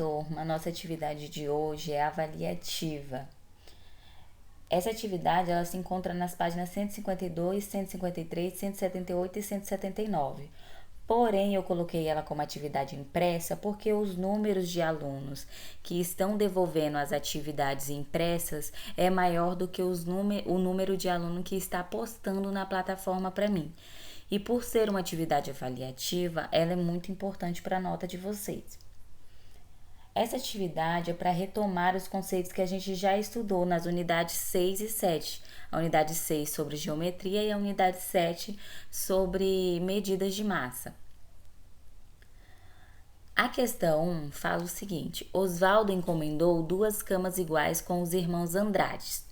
turma, nossa atividade de hoje é avaliativa. Essa atividade ela se encontra nas páginas 152, 153, 178 e 179. Porém, eu coloquei ela como atividade impressa porque os números de alunos que estão devolvendo as atividades impressas é maior do que o número de aluno que está postando na plataforma para mim. E por ser uma atividade avaliativa, ela é muito importante para a nota de vocês. Essa atividade é para retomar os conceitos que a gente já estudou nas unidades 6 e 7. A unidade 6 sobre geometria e a unidade 7 sobre medidas de massa. A questão 1 fala o seguinte: Oswaldo encomendou 2 camas iguais com os irmãos Andrades.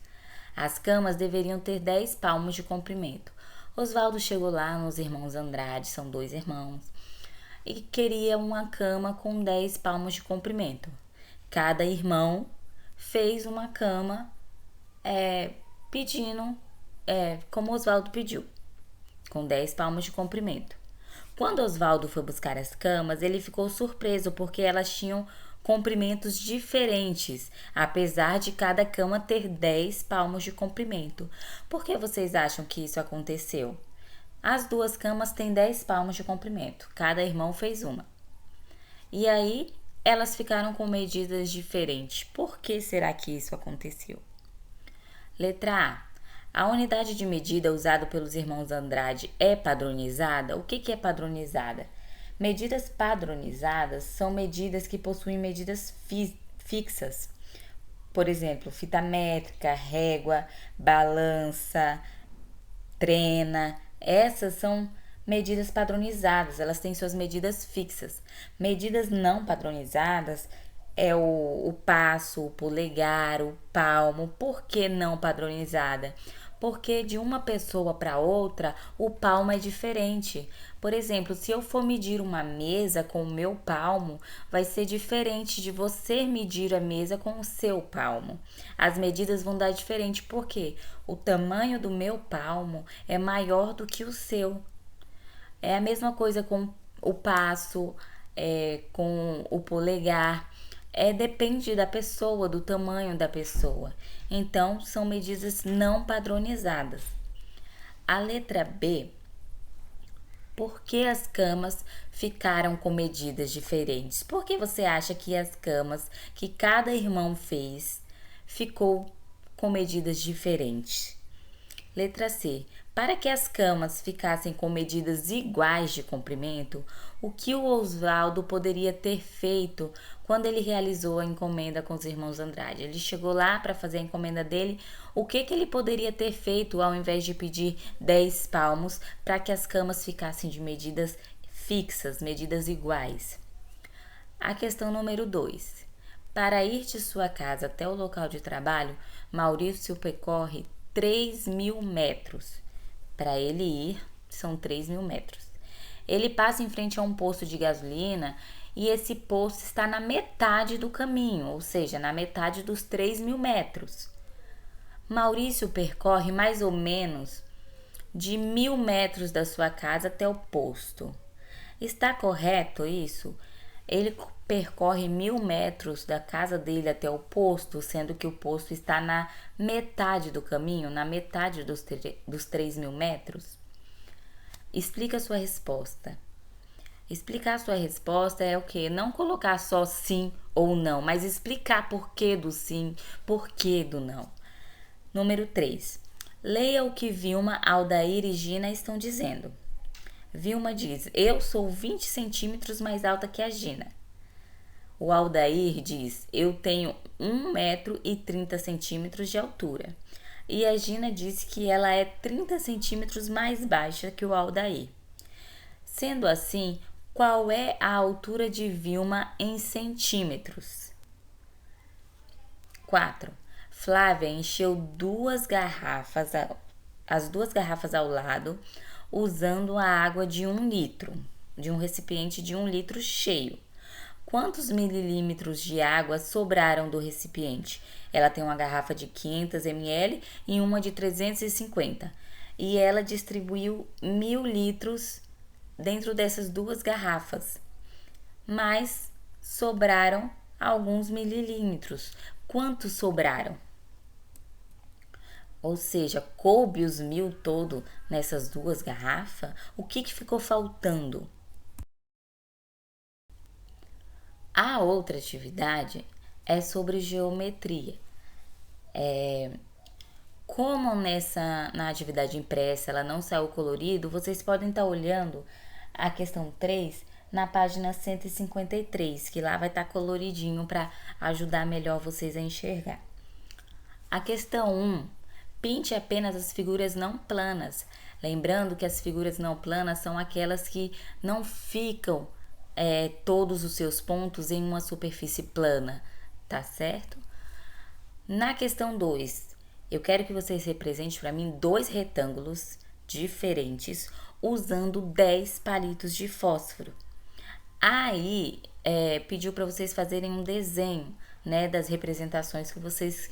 As camas deveriam ter 10 palmos de comprimento. Oswaldo chegou lá nos irmãos Andrade, são 2 irmãos, e queria uma cama com 10 palmos de comprimento. Cada irmão fez uma cama pedindo, como Oswaldo pediu, com 10 palmos de comprimento. Quando Oswaldo foi buscar as camas, ele ficou surpreso porque elas tinham comprimentos diferentes, apesar de cada cama ter 10 palmos de comprimento. Por que vocês acham que isso aconteceu? As 2 camas têm 10 palmos de comprimento, cada irmão fez uma. E aí, elas ficaram com medidas diferentes. Por que será que isso aconteceu? Letra A. A unidade de medida usada pelos irmãos Andrade é padronizada? O que é padronizada? Medidas padronizadas são medidas que possuem medidas fixas. Por exemplo, fita métrica, régua, balança, trena. Essas são medidas padronizadas, elas têm suas medidas fixas. Medidas não padronizadas é o passo, o polegar, o palmo. Por que não padronizada? Porque de uma pessoa para outra, o palmo é diferente. Por exemplo, se eu for medir uma mesa com o meu palmo, vai ser diferente de você medir a mesa com o seu palmo. As medidas vão dar diferente, porque o tamanho do meu palmo é maior do que o seu. É a mesma coisa com o passo, com o polegar. Depende da pessoa, do tamanho da pessoa. Então, são medidas não padronizadas. A letra B. Por que as camas ficaram com medidas diferentes? Por que você acha que as camas que cada irmão fez ficou com medidas diferentes? Letra C. Para que as camas ficassem com medidas iguais de comprimento, o que o Oswaldo poderia ter feito quando ele realizou a encomenda com os irmãos Andrade? Ele chegou lá para fazer a encomenda dele. O que ele poderia ter feito ao invés de pedir 10 palmos para que as camas ficassem de medidas fixas, medidas iguais? A questão número 2. Para ir de sua casa até o local de trabalho, Maurício percorre 3.000 metros. Para ele ir, são 3.000 metros. Ele passa em frente a um posto de gasolina e esse posto está na metade do caminho, ou seja, na metade dos 3.000 metros. Maurício percorre mais ou menos de 1.000 metros da sua casa até o posto. Está correto isso? Ele percorre 1.000 metros da casa dele até o posto, sendo que o posto está na metade do caminho, na metade dos 3.000 metros? Explica a sua resposta. Explicar a sua resposta é o quê? Não colocar só sim ou não, mas explicar por que do sim, por que do não. Número 3. Leia o que Vilma, Aldair e Gina estão dizendo. Vilma diz: eu sou 20 centímetros mais alta que a Gina. O Aldair diz: eu tenho 1,30 m de altura. E a Gina diz que ela é 30 centímetros mais baixa que o Aldair. Sendo assim, qual é a altura de Vilma em centímetros? 4. Flávia encheu as 2 garrafas ao lado, usando a água de 1 litro, de um recipiente de 1 litro cheio. Quantos mililitros de água sobraram do recipiente? Ela tem uma garrafa de 500 ml e uma de 350. E ela distribuiu 1.000 litros dentro dessas 2 garrafas. Mas sobraram alguns mililitros. Quantos sobraram? Ou seja, coube os 1.000 todo nessas 2 garrafas? O que ficou faltando? A outra atividade é sobre geometria. Como na atividade impressa ela não saiu colorido, vocês podem estar olhando a questão 3 na página 153, que lá vai estar coloridinho para ajudar melhor vocês a enxergar. A questão 1, pinte apenas as figuras não planas. Lembrando que as figuras não planas são aquelas que não ficam todos os seus pontos em uma superfície plana, tá certo? Na questão 2, eu quero que vocês representem para mim 2 retângulos diferentes usando 10 palitos de fósforo. Aí, pediu para vocês fazerem um desenho, né, das representações que vocês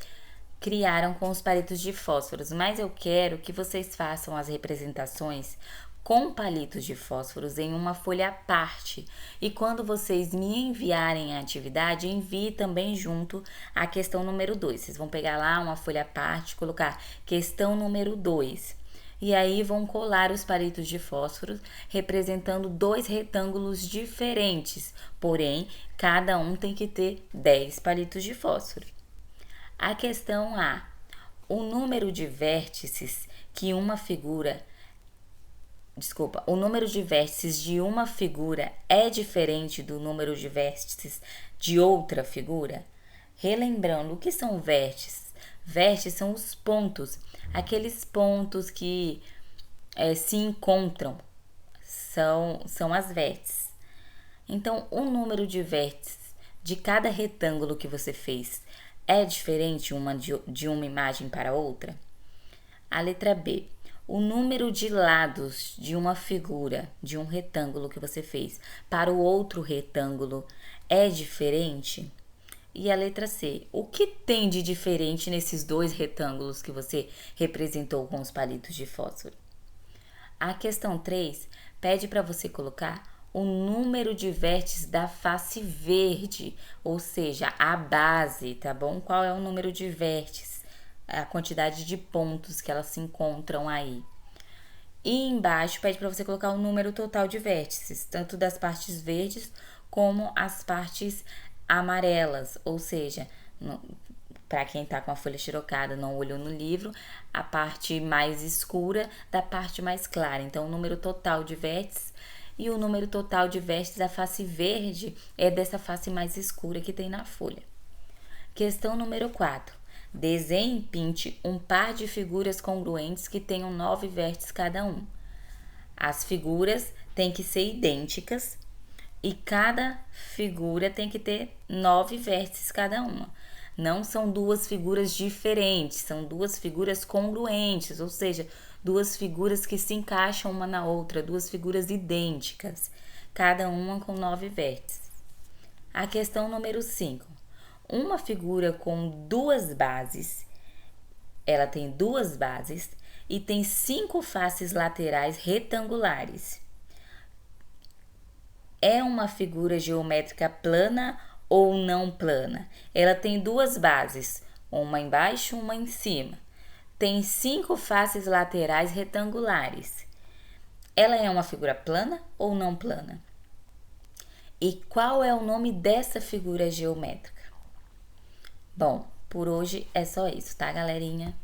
criaram com os palitos de fósforos, mas eu quero que vocês façam as representações com palitos de fósforos em uma folha à parte. E quando vocês me enviarem a atividade, envie também junto a questão número 2. Vocês vão pegar lá uma folha à parte, colocar questão número 2. E aí vão colar os palitos de fósforo representando 2 retângulos diferentes, porém, cada um tem que ter 10 palitos de fósforo. A questão A. O número de vértices que uma figura o número de vértices de uma figura é diferente do número de vértices de outra figura? Relembrando, o que são vértices? Vértices são os pontos, aqueles pontos que se encontram, são as vértices. Então, o número de vértices de cada retângulo que você fez é diferente de uma imagem para outra? A letra B. O número de lados de uma figura, de um retângulo que você fez, para o outro retângulo é diferente? E a letra C. O que tem de diferente nesses 2 retângulos que você representou com os palitos de fósforo? A questão 3 pede para você colocar o número de vértices da face verde, ou seja, a base, tá bom? Qual é o número de vértices? A quantidade de pontos que elas se encontram aí. E embaixo pede para você colocar o número total de vértices, tanto das partes verdes como as partes amarelas, ou seja, para quem está com a folha xerocada, não olhou no livro, a parte mais escura da parte mais clara. Então, o número total de vértices e o número total de vértices da face verde é dessa face mais escura que tem na folha. Questão número 4. Desenhe e pinte um par de figuras congruentes que tenham 9 vértices cada um. As figuras têm que ser idênticas e cada figura tem que ter 9 vértices cada uma. Não são 2 figuras diferentes, são 2 figuras congruentes, ou seja, 2 figuras que se encaixam uma na outra, 2 figuras idênticas, cada uma com 9 vértices. A questão número 5. Uma figura com 2 bases, ela tem 2 bases e tem 5 faces laterais retangulares. É uma figura geométrica plana ou não plana? Ela tem 2 bases, uma embaixo, uma em cima. Tem 5 faces laterais retangulares. Ela é uma figura plana ou não plana? E qual é o nome dessa figura geométrica? Bom, por hoje é só isso, tá, galerinha?